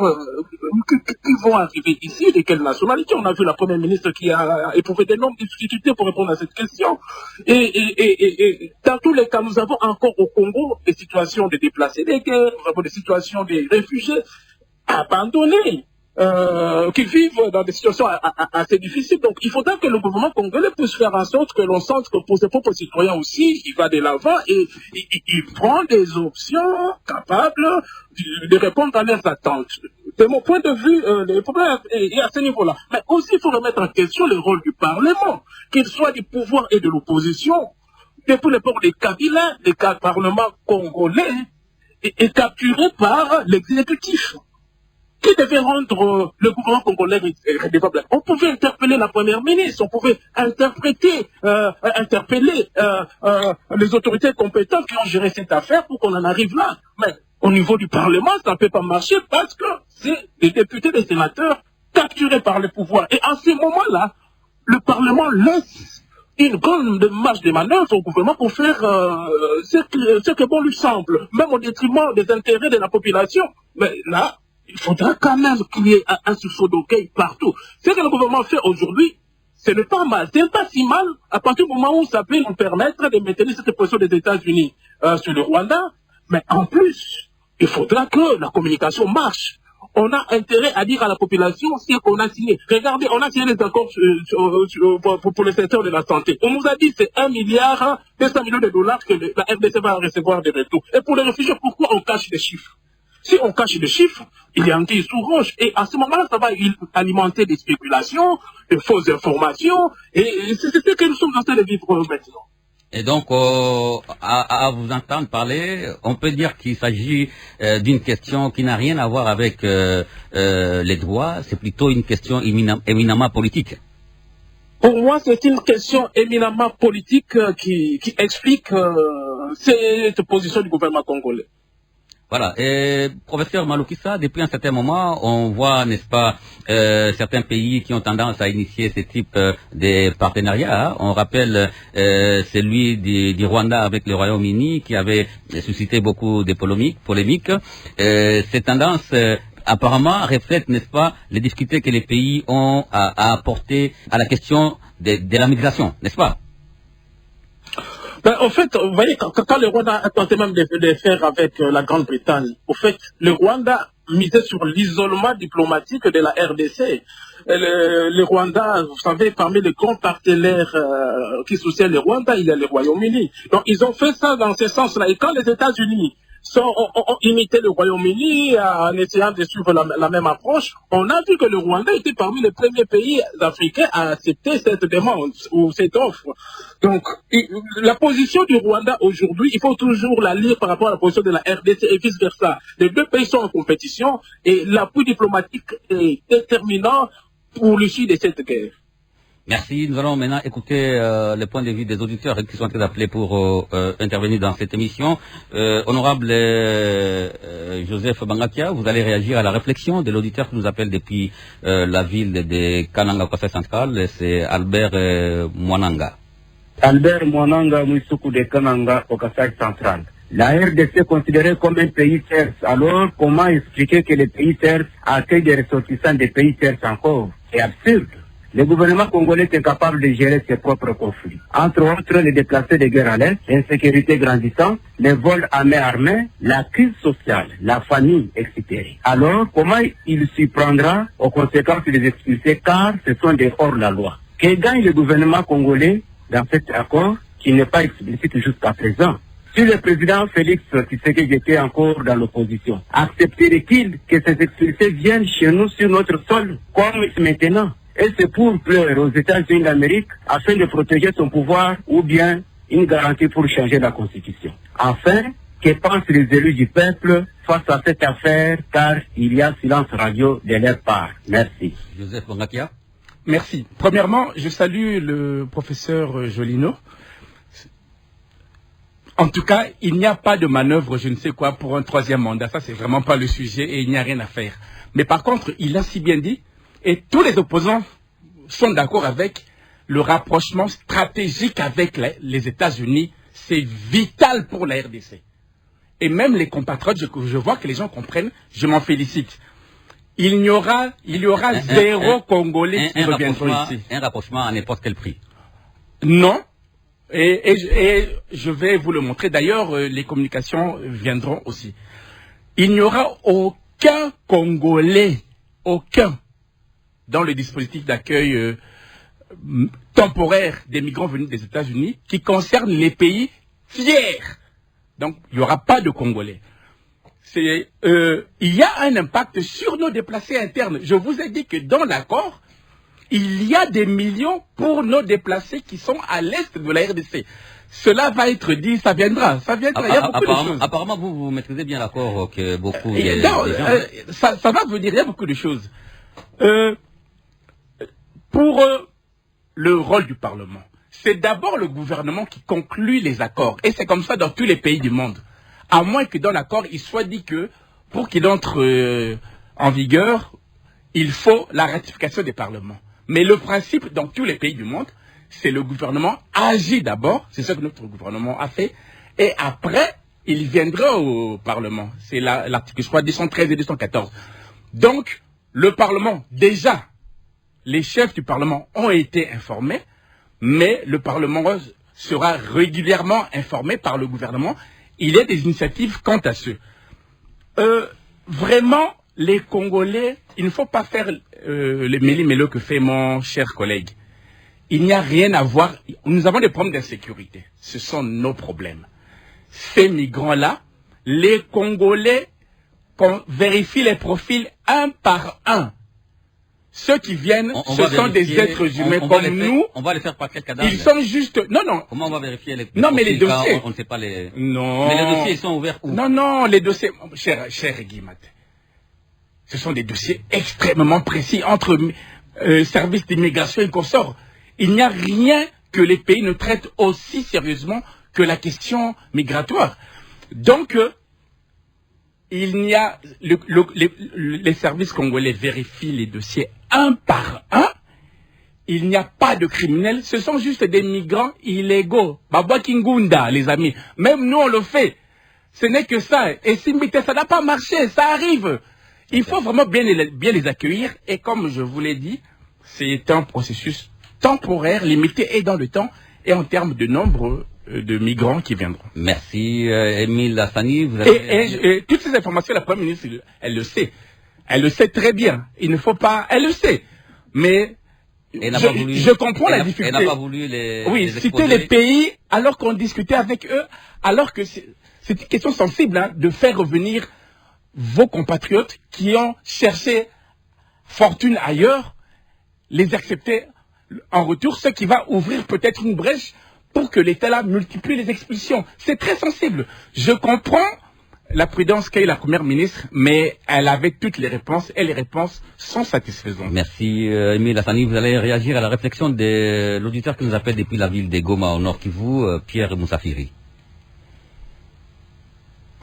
qui vont arriver ici, de quelle nationalité. On a vu la première ministre qui a éprouvé d'énormes difficultés pour répondre à cette question. Et dans tous les cas, nous avons encore au Congo des situations de déplacés des guerres, nous avons des situations de réfugiés abandonnés, qui vivent dans des situations assez difficiles. Donc il faudra que le gouvernement congolais puisse faire en sorte que l'on sente que pour ses propres citoyens aussi, il va de l'avant et il prend des options capables de répondre à leurs attentes. De mon point de vue, le problème est à ce niveau-là. Mais aussi, il faut remettre en question le rôle du Parlement, qu'il soit du pouvoir et de l'opposition. Depuis l'époque des Kabila, le Parlement congolais est capturé par l'exécutif, qui devait rendre le gouvernement congolais redevable. On pouvait interpeller la première ministre, on pouvait interpeller les autorités compétentes qui ont géré cette affaire pour qu'on en arrive là. Mais au niveau du Parlement, ça ne peut pas marcher parce que c'est des députés, des sénateurs capturés par le pouvoir. Et à ce moment-là, le Parlement laisse une grande marge de manœuvre au gouvernement pour faire ce que bon lui semble, même au détriment des intérêts de la population. Mais là, il faudra quand même qu'il y ait un sursaut d'orgueil partout. Ce que le gouvernement fait aujourd'hui, ce n'est pas mal. Ce n'est pas si mal à partir du moment où ça peut nous permettre de maintenir cette position des États-Unis sur le Rwanda. Mais en plus, il faudra que la communication marche. On a intérêt à dire à la population ce qu'on a signé. Regardez, on a signé les accords pour le secteur de la santé. On nous a dit que c'est 1,2 milliard de dollars que la RDC va recevoir de retour. Et pour les réfugiés, pourquoi on cache les chiffres? Si on cache les chiffres, il y a un petit sous roche. Et à ce moment-là, ça va alimenter des spéculations, des fausses informations. Et c'est ce que nous sommes en train de vivre maintenant. Et donc, à vous entendre parler, on peut dire qu'il s'agit d'une question qui n'a rien à voir avec les droits, c'est plutôt une question éminemment politique. Pour moi, c'est une question éminemment politique qui explique cette position du gouvernement congolais. Voilà. Et professeur Malukisa, depuis un certain moment, on voit, n'est-ce pas, certains pays qui ont tendance à initier ce type de partenariats. On rappelle celui du Rwanda avec le Royaume-Uni qui avait suscité beaucoup de polémiques. Ces tendances apparemment reflètent, n'est-ce pas, les difficultés que les pays ont à apporter à la question de la migration, n'est-ce pas? Ben, en fait, vous voyez, quand le Rwanda a tenté même de faire avec la Grande-Bretagne, au fait, le Rwanda misait sur l'isolement diplomatique de la RDC. Le Rwanda, vous savez, parmi les grands partenaires qui soutiennent le Rwanda, il y a le Royaume-Uni. Donc, ils ont fait ça dans ce sens-là. Et quand les États-Unis ont imité le Royaume-Uni en essayant de suivre la même approche, on a vu que le Rwanda était parmi les premiers pays africains à accepter cette demande ou cette offre. Donc, la position du Rwanda aujourd'hui, il faut toujours la lire par rapport à la position de la RDC et vice-versa. Les deux pays sont en compétition et l'appui diplomatique est déterminant pour l'issue de cette guerre. Merci. Nous allons maintenant écouter le point de vue des auditeurs qui sont en train d'appeler pour intervenir dans cette émission. Honorable Joseph Bangakia, vous allez réagir à la réflexion de l'auditeur qui nous appelle depuis la ville de Kananga, au Conseil central. C'est Albert Mwananga. Albert Mwananga, Mouissoukou de Kananga, au Conseil central. La RDC est considérée comme un pays tiers. Alors, comment expliquer que les pays tiers accueillent des ressortissants des pays tiers encore? C'est absurde. Le gouvernement congolais est incapable de gérer ses propres conflits. Entre autres, les déplacés de guerre à l'Est, l'insécurité grandissante, les vols à main armée, la crise sociale, la famine, etc. Alors, comment il s'y prendra aux conséquences de les expulser car ce sont des hors-la-loi? Que gagne le gouvernement congolais dans cet accord qui n'est pas explicite jusqu'à présent? Si le président Félix Tshisekedi était encore dans l'opposition, accepterait-il que ces expulsés viennent chez nous sur notre sol comme maintenant? Et c'est pour pleurer aux États-Unis d'Amérique afin de protéger son pouvoir ou bien une garantie pour changer la Constitution. Enfin, que pensent les élus du peuple face à cette affaire, car il y a silence radio de leur part. Merci. Joseph Bongakia. Merci. Premièrement, je salue le professeur Jolino. En tout cas, il n'y a pas de manœuvre, je ne sais quoi, pour un troisième mandat. Ça, c'est vraiment pas le sujet et il n'y a rien à faire. Mais par contre, il a si bien dit, et tous les opposants sont d'accord avec le rapprochement stratégique avec les États-Unis. C'est vital pour la RDC. Et même les compatriotes, je vois que les gens comprennent, je m'en félicite. Il y aura zéro Congolais qui reviendront ici. Un rapprochement à n'importe quel prix. Non. Et je vais vous le montrer. D'ailleurs, les communications viendront aussi. Il n'y aura aucun Congolais, aucun, dans le dispositif d'accueil temporaire des migrants venus des États-Unis qui concerne les pays tiers. Donc, il n'y aura pas de Congolais. Il y a un impact sur nos déplacés internes. Je vous ai dit que dans l'accord, il y a des millions pour nos déplacés qui sont à l'est de la RDC. Cela va être dit, ça viendra. Il y a beaucoup de choses. Apparemment, vous maîtrisez bien l'accord que beaucoup... ça va venir, il y a beaucoup de choses. Pour le rôle du Parlement, c'est d'abord le gouvernement qui conclut les accords. Et c'est comme ça dans tous les pays du monde. À moins que dans l'accord, il soit dit que pour qu'il entre en vigueur, il faut la ratification des parlements. Mais le principe dans tous les pays du monde, c'est le gouvernement agit d'abord, c'est ce que notre gouvernement a fait, et après, il viendra au Parlement. C'est l'article, je crois, 213 et 214. Donc, le Parlement, déjà, les chefs du Parlement ont été informés, mais le Parlement sera régulièrement informé par le gouvernement. Il y a des initiatives quant à ce. Vraiment, les Congolais, il ne faut pas faire le méli-mélo que fait mon cher collègue. Il n'y a rien à voir. Nous avons des problèmes d'insécurité. Ce sont nos problèmes. Ces migrants-là, les Congolais, qu'on vérifie les profils un par un. Ceux qui viennent, ce sont des êtres humains comme nous. On va les faire par quel cadavre? Ils sont juste... Non, non. Comment on va vérifier les non, mais les dossiers... On ne sait pas les... Non. Mais les dossiers, ils sont ouverts où? Non, les dossiers... Cher Guimat, ce sont des dossiers extrêmement précis entre services d'immigration et consorts. Il n'y a rien que les pays ne traitent aussi sérieusement que la question migratoire. Donc, il n'y a... les services congolais vérifient les dossiers un par un. Il n'y a pas de criminels. Ce sont juste des migrants illégaux. Babwa Kingunda, les amis. Même nous, on le fait. Ce n'est que ça. Et si ça n'a pas marché, ça arrive. Il faut vraiment bien les accueillir. Et comme je vous l'ai dit, c'est un processus temporaire, limité et dans le temps, et en termes de nombre de migrants qui viendront. Merci, Émile Lassani. Vous avez... et toutes ces informations, la Première ministre, elle le sait. Elle le sait très bien. Il ne faut pas... Elle le sait. Mais je comprends la difficulté. Elle n'a pas voulu les... Oui, citer les pays alors qu'on discutait avec eux, alors que c'est une question sensible hein, de faire revenir vos compatriotes qui ont cherché fortune ailleurs, les accepter en retour, ce qui va ouvrir peut-être une brèche pour que l'État là multiplie les expulsions. C'est très sensible. Je comprends la prudence qu'a eu la Première ministre, mais elle avait toutes les réponses et les réponses sont satisfaisantes. Merci Émile Lassani. Vous allez réagir à la réflexion de l'auditeur qui nous appelle depuis la ville de Goma au Nord Kivu, Pierre Moussafiri.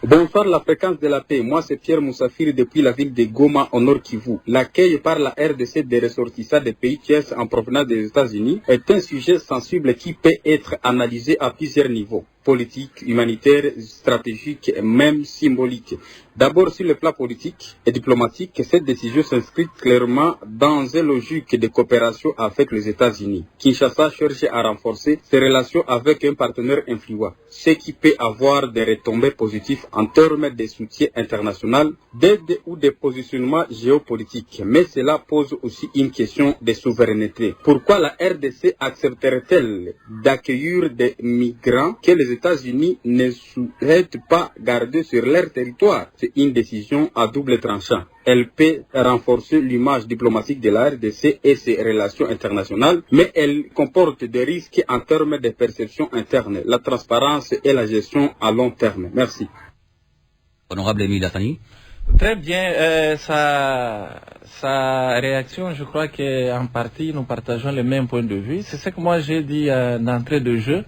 Bonsoir la fréquence de la paix, moi c'est Pierre Moussafiri depuis la ville de Goma au Nord Kivu. L'accueil par la RDC des ressortissants des pays tiers en provenance des États-Unis est un sujet sensible qui peut être analysé à plusieurs niveaux. Politique, humanitaire, stratégique et même symbolique. D'abord, sur le plan politique et diplomatique, cette décision s'inscrit clairement dans une logique de coopération avec les États-Unis. Kinshasa cherche à renforcer ses relations avec un partenaire influent, ce qui peut avoir des retombées positives en termes de soutien international, d'aide ou de positionnement géopolitique. Mais cela pose aussi une question de souveraineté. Pourquoi la RDC accepterait-elle d'accueillir des migrants que les États-Unis ne souhaitent pas garder sur leur territoire. C'est une décision à double tranchant. Elle peut renforcer l'image diplomatique de la RDC et ses relations internationales, mais elle comporte des risques en termes de perception interne, la transparence et la gestion à long terme. Merci. Honorable Émile Hassani. Très bien. Sa réaction, je crois qu'en partie, nous partageons le même point de vue. C'est ce que moi j'ai dit d'entrée de jeu.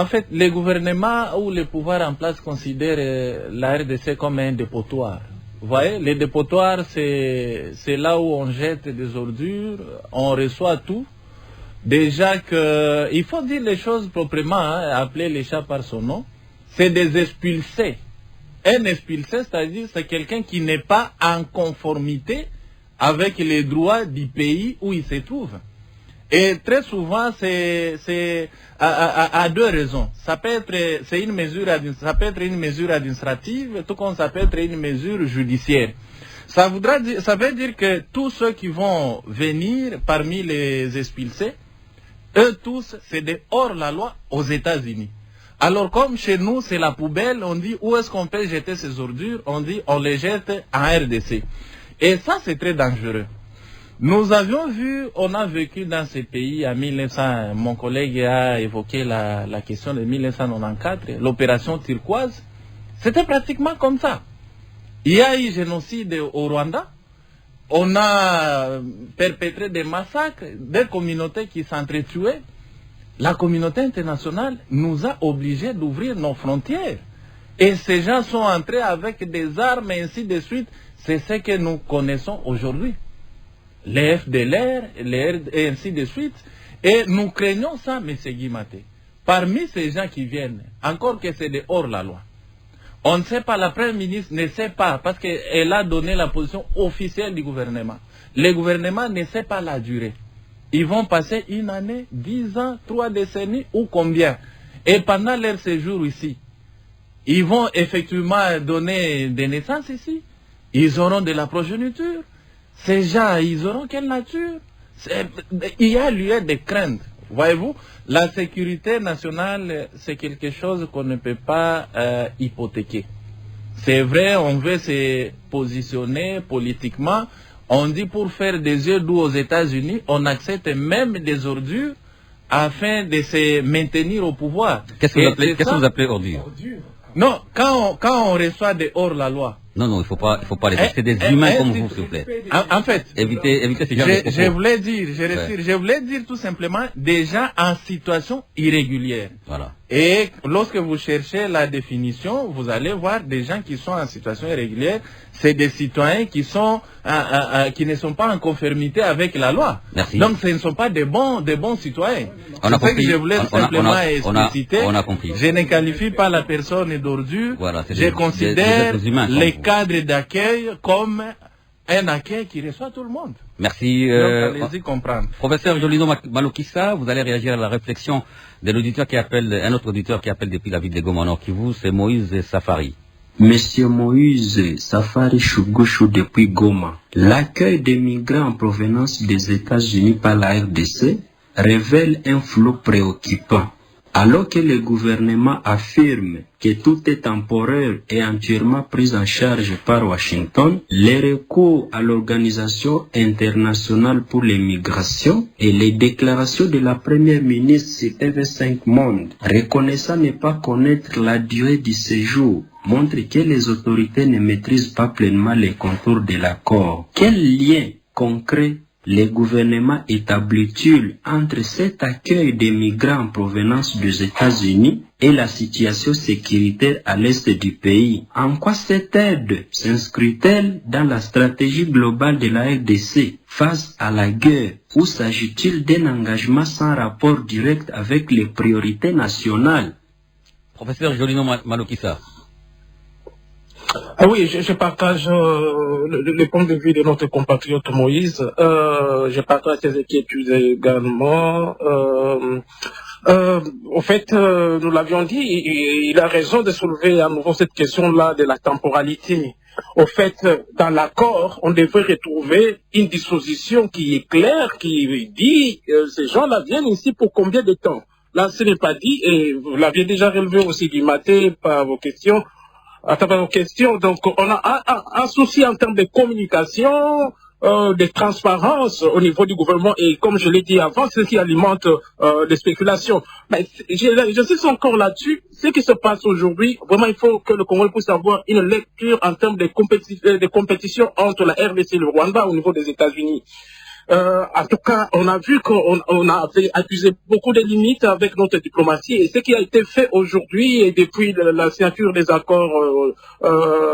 En fait, les gouvernements ou les pouvoirs en place considèrent la RDC comme un dépotoir. Vous voyez, les dépotoirs, c'est là où on jette des ordures, on reçoit tout. Déjà que, il faut dire les choses proprement, appeler les chats par son nom, c'est des expulsés. Un expulsé, c'est-à-dire c'est quelqu'un qui n'est pas en conformité avec les droits du pays où il se trouve. Et très souvent, c'est à deux raisons. Ça peut être une mesure administrative, tout comme ça peut être une mesure judiciaire. Ça veut dire que tous ceux qui vont venir parmi les expulsés, eux tous, c'est des hors-la-loi aux États-Unis. Alors comme chez nous, c'est la poubelle, on dit où est-ce qu'on peut jeter ces ordures, on dit on les jette en RDC. Et ça, c'est très dangereux. Nous avions vu, on a vécu dans ces pays en 1900, mon collègue a évoqué la question de 1994, l'opération turquoise. C'était pratiquement comme ça. Il y a eu génocide au Rwanda. On a perpétré des massacres, des communautés qui s'entretuaient. La communauté internationale nous a obligés d'ouvrir nos frontières. Et ces gens sont entrés avec des armes et ainsi de suite. C'est ce que nous connaissons aujourd'hui. Les FDLR, et ainsi de suite. Et nous craignons ça, M. Guimaté. Parmi ces gens qui viennent, encore que c'est de hors la loi, on ne sait pas, la Première ministre ne sait pas, parce qu'elle a donné la position officielle du gouvernement. Le gouvernement ne sait pas la durée. Ils vont passer une année, 10 ans, 3 décennies ou combien. Et pendant leur séjour ici, ils vont effectivement donner des naissances ici. Ils auront de la progéniture. Ces gens, ils auront quelle nature? Il y a lieu de craindre. Voyez-vous, la sécurité nationale, c'est quelque chose qu'on ne peut pas hypothéquer. C'est vrai, on veut se positionner politiquement. On dit pour faire des yeux doux aux États-Unis, on accepte même des ordures afin de se maintenir au pouvoir. Qu'est-ce que vous appelez ordures? Non, quand on reçoit des hors-la-loi. Non, il faut pas les laisser des humains comme vous, s'il vous plaît. En fait, évitez ces gens de propos. Je voulais dire tout simplement des gens en situation irrégulière. Voilà. Et lorsque vous cherchez la définition, vous allez voir des gens qui sont en situation irrégulière. C'est des citoyens qui qui ne sont pas en conformité avec la loi. Merci. Donc ce ne sont pas des bons citoyens. On a compris. Que je voulais simplement expliciter. On a compris. Je ne qualifie pas la personne d'ordure. Voilà, je considère les cadres d'accueil comme un accueil qui reçoit tout le monde. Merci. Donc allez-y comprendre. Professeur Jolino Malokissa, vous allez réagir à la réflexion de l'auditeur qui appelle, un autre auditeur qui appelle depuis la ville de Goma au Nord Kivu, c'est Moïse Safari. Monsieur Moïse Safari Chougouchou depuis Goma. L'accueil des migrants en provenance des États-Unis par la RDC révèle un flou préoccupant. Alors que le gouvernement affirme que tout est temporaire et entièrement pris en charge par Washington, les recours à l'Organisation internationale pour les migrations et les déclarations de la première ministre sur TV5 Monde, reconnaissant ne pas connaître la durée du séjour, montre que les autorités ne maîtrisent pas pleinement les contours de l'accord. Quel lien concret le gouvernement établit-il entre cet accueil des migrants en provenance des États-Unis et la situation sécuritaire à l'est du pays? En quoi cette aide s'inscrit-elle dans la stratégie globale de la RDC face à la guerre, ou s'agit-il d'un engagement sans rapport direct avec les priorités nationales? Professeur Jolino Malokissa. Ah oui, je partage le point de vue de notre compatriote Moïse. Je partage ses inquiétudes également. En fait, nous l'avions dit, il a raison de soulever à nouveau cette question-là de la temporalité. Au fait, dans l'accord, on devrait retrouver une disposition qui est claire, qui dit ces gens-là viennent ici pour combien de temps? là, ce n'est pas dit, et vous l'aviez déjà relevé aussi du matin par vos questions, à travers vos questions. Donc, on a un souci en termes de communication, de transparence au niveau du gouvernement, et comme je l'ai dit avant, c'est ce qui alimente les spéculations. Mais je suis encore là-dessus. Ce qui se passe aujourd'hui, vraiment, il faut que le Congo puisse avoir une lecture en termes de compétition entre la RDC et le Rwanda au niveau des États-Unis. En tout cas, on a vu qu'on avait accusé beaucoup de limites avec notre diplomatie, et ce qui a été fait aujourd'hui et depuis la signature des accords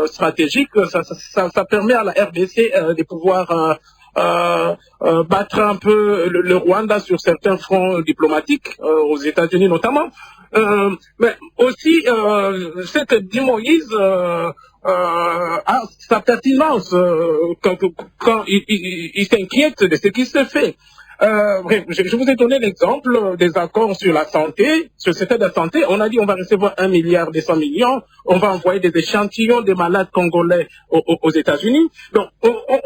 stratégiques, ça permet à la RDC de pouvoir battre un peu le Rwanda sur certains fronts diplomatiques, aux États-Unis notamment. Mais aussi, cette dit Moïse a sa pertinence quand il s'inquiète de ce qui se fait. Bref, je vous ai donné l'exemple des accords sur la santé, sur le secteur de la santé. On a dit on va recevoir 1,2 milliard, on va envoyer des échantillons des malades congolais aux États-Unis. Donc,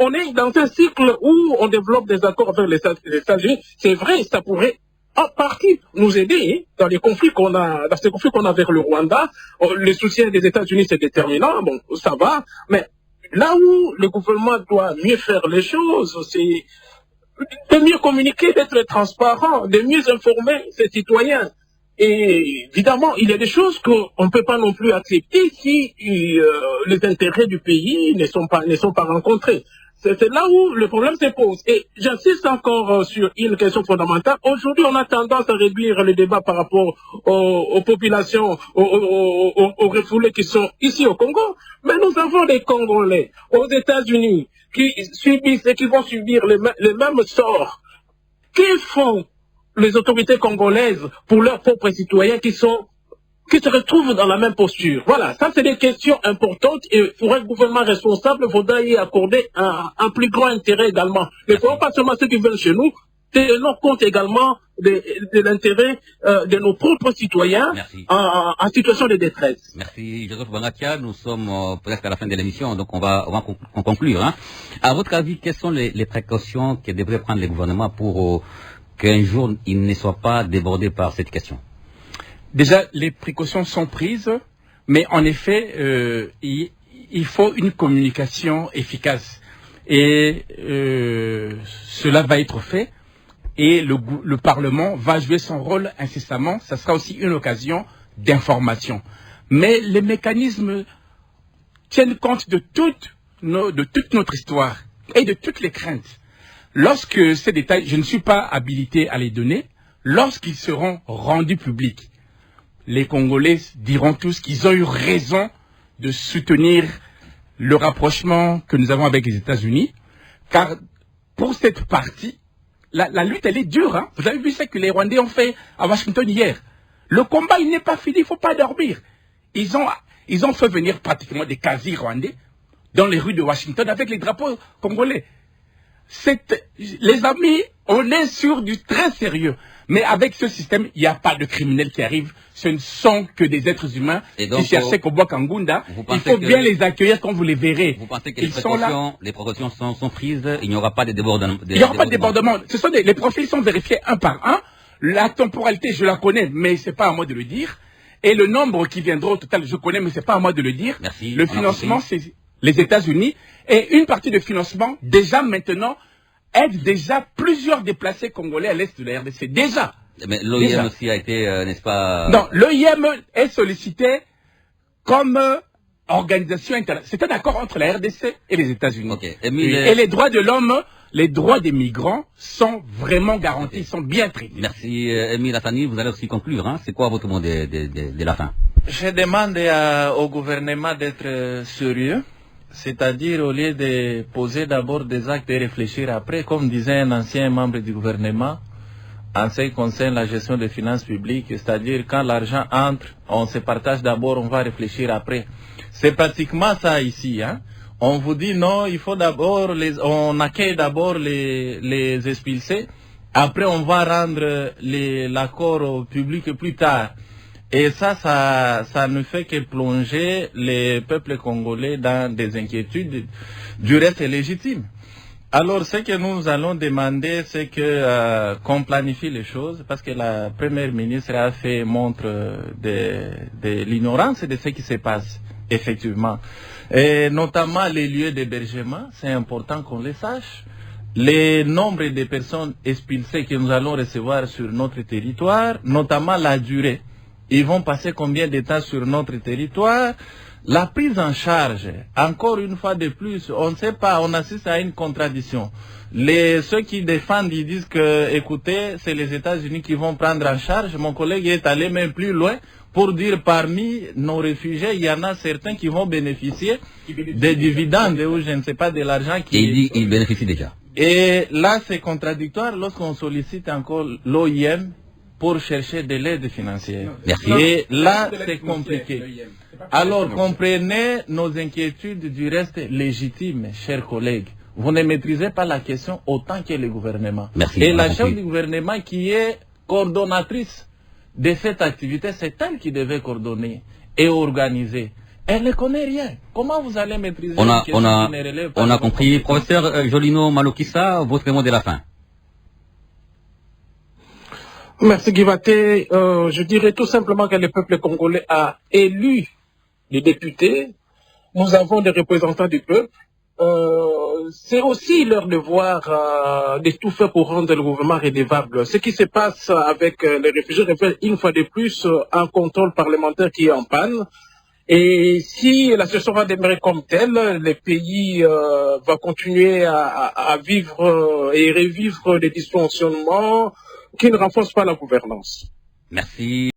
on est dans un cycle où on développe des accords avec les États-Unis. C'est vrai, ça pourrait en partie nous aider dans les conflits qu'on a, dans ces conflits qu'on a vers le Rwanda. Le soutien des États-Unis, c'est déterminant, bon, ça va, mais là où le gouvernement doit mieux faire les choses, c'est de mieux communiquer, d'être transparent, de mieux informer ses citoyens. Et évidemment, il y a des choses qu'on ne peut pas non plus accepter si les intérêts du pays ne sont pas rencontrés. C'est là où le problème se pose. Et j'insiste encore sur une question fondamentale. Aujourd'hui, on a tendance à réduire le débat par rapport aux populations, aux refoulés qui sont ici au Congo. Mais nous avons des Congolais aux États-Unis qui subissent et qui vont subir le même sort. Que font les autorités congolaises pour leurs propres citoyens qui se retrouvent dans la même posture? Voilà, ça c'est des questions importantes, et pour un gouvernement responsable, il faudra y accorder un plus grand intérêt également. Ne prenons pas seulement ceux qui viennent chez nous, tenons compte également de l'intérêt de nos propres citoyens en situation de détresse. Merci Joseph Bangatia, nous sommes presque à la fin de l'émission, donc on va conclure. Hein. À votre avis, quelles sont les précautions que devraient prendre les gouvernements pour qu'un jour ils ne soient pas débordés par cette question? Déjà, les précautions sont prises, mais en effet, il faut une communication efficace. Et cela va être fait, et le Parlement va jouer son rôle incessamment. Ça sera aussi une occasion d'information. Mais les mécanismes tiennent compte de toute notre histoire et de toutes les craintes. Lorsque ces détails, je ne suis pas habilité à les donner, lorsqu'ils seront rendus publics, les Congolais diront tous qu'ils ont eu raison de soutenir le rapprochement que nous avons avec les États-Unis, car pour cette partie, la lutte, elle est dure. Hein. Vous avez vu ce que les Rwandais ont fait à Washington hier. Le combat, il n'est pas fini, il ne faut pas dormir. Ils ont fait venir pratiquement des quasi-Rwandais dans les rues de Washington avec les drapeaux congolais. Les amis, on est sur du très sérieux. Mais avec ce système, il n'y a pas de criminels qui arrivent. Ce ne sont que des êtres humains qui cherchaient Kobo Kangunda. Il faut bien les accueillir quand vous les verrez. Vous pensez que les précautions sont prises, il n'y aura pas de débordement? Il n'y aura pas de débordement. Les profils sont vérifiés un par un. La temporalité, je la connais, mais ce n'est pas à moi de le dire. Et le nombre qui viendra au total, je connais, mais ce n'est pas à moi de le dire. Merci. Le financement, c'est les États-Unis. Et une partie de financement, déjà maintenant, aide déjà plusieurs déplacés congolais à l'est de la RDC. Déjà. Mais l'OIM aussi a été, n'est-ce pas... Non, l'OIM est sollicité comme organisation internationale. C'est un accord entre la RDC et les États-Unis. Okay. Et les droits de l'homme, les droits des migrants sont vraiment garantis, sont bien traités. Merci. Émile Hassani, vous allez aussi conclure. Hein. C'est quoi votre mot de la fin? Je demande au gouvernement d'être sérieux. C'est-à-dire, au lieu de poser d'abord des actes et réfléchir après, comme disait un ancien membre du gouvernement, en ce qui concerne la gestion des finances publiques, c'est-à-dire quand l'argent entre, on se partage d'abord, on va réfléchir après. C'est pratiquement ça ici. Hein. On vous dit non, il faut d'abord, on accueille d'abord les expulsés, après on va rendre l'accord au public plus tard. Et ça ne fait que plonger les peuples congolais dans des inquiétudes. Du reste, c'est légitime. Alors, ce que nous allons demander, c'est que qu'on planifie les choses, parce que la première ministre a fait montre de l'ignorance de ce qui se passe, effectivement. Et notamment les lieux d'hébergement, c'est important qu'on les sache. Les nombres de personnes expulsées que nous allons recevoir sur notre territoire, notamment la durée. Ils vont passer combien de temps sur notre territoire? La prise en charge, encore une fois de plus, on ne sait pas, on assiste à une contradiction. Ceux qui défendent, ils disent que, écoutez, c'est les États-Unis qui vont prendre en charge. Mon collègue est allé même plus loin pour dire parmi nos réfugiés, il y en a certains qui vont bénéficier des dividendes ou je ne sais pas de l'argent qui... Et il dit qu'ils bénéficient déjà. Et là, c'est contradictoire lorsqu'on sollicite encore l'OIM pour chercher de l'aide financière. Merci. Et là, c'est compliqué. Alors, comprenez nos inquiétudes du reste légitimes, chers collègues. Vous ne maîtrisez pas la question autant que le gouvernement. Merci, et la chef du gouvernement qui est coordonnatrice de cette activité, c'est elle qui devait coordonner et organiser. Elle ne connaît rien. Comment vous allez maîtriser On une a question qui ne relève pas de vos compris. compétences? Professeur Jolino Malokissa, votre mot de la fin. Merci Guivaté. Je dirais tout simplement que le peuple congolais a élu les députés. Nous avons des représentants du peuple. C'est aussi leur devoir de tout faire pour rendre le gouvernement redevable. Ce qui se passe avec les réfugiés révèle une fois de plus un contrôle parlementaire qui est en panne. Et si la situation va demeurer comme telle, le pays va continuer à vivre et revivre des dysfonctionnements qui ne renforcent pas la gouvernance. Merci.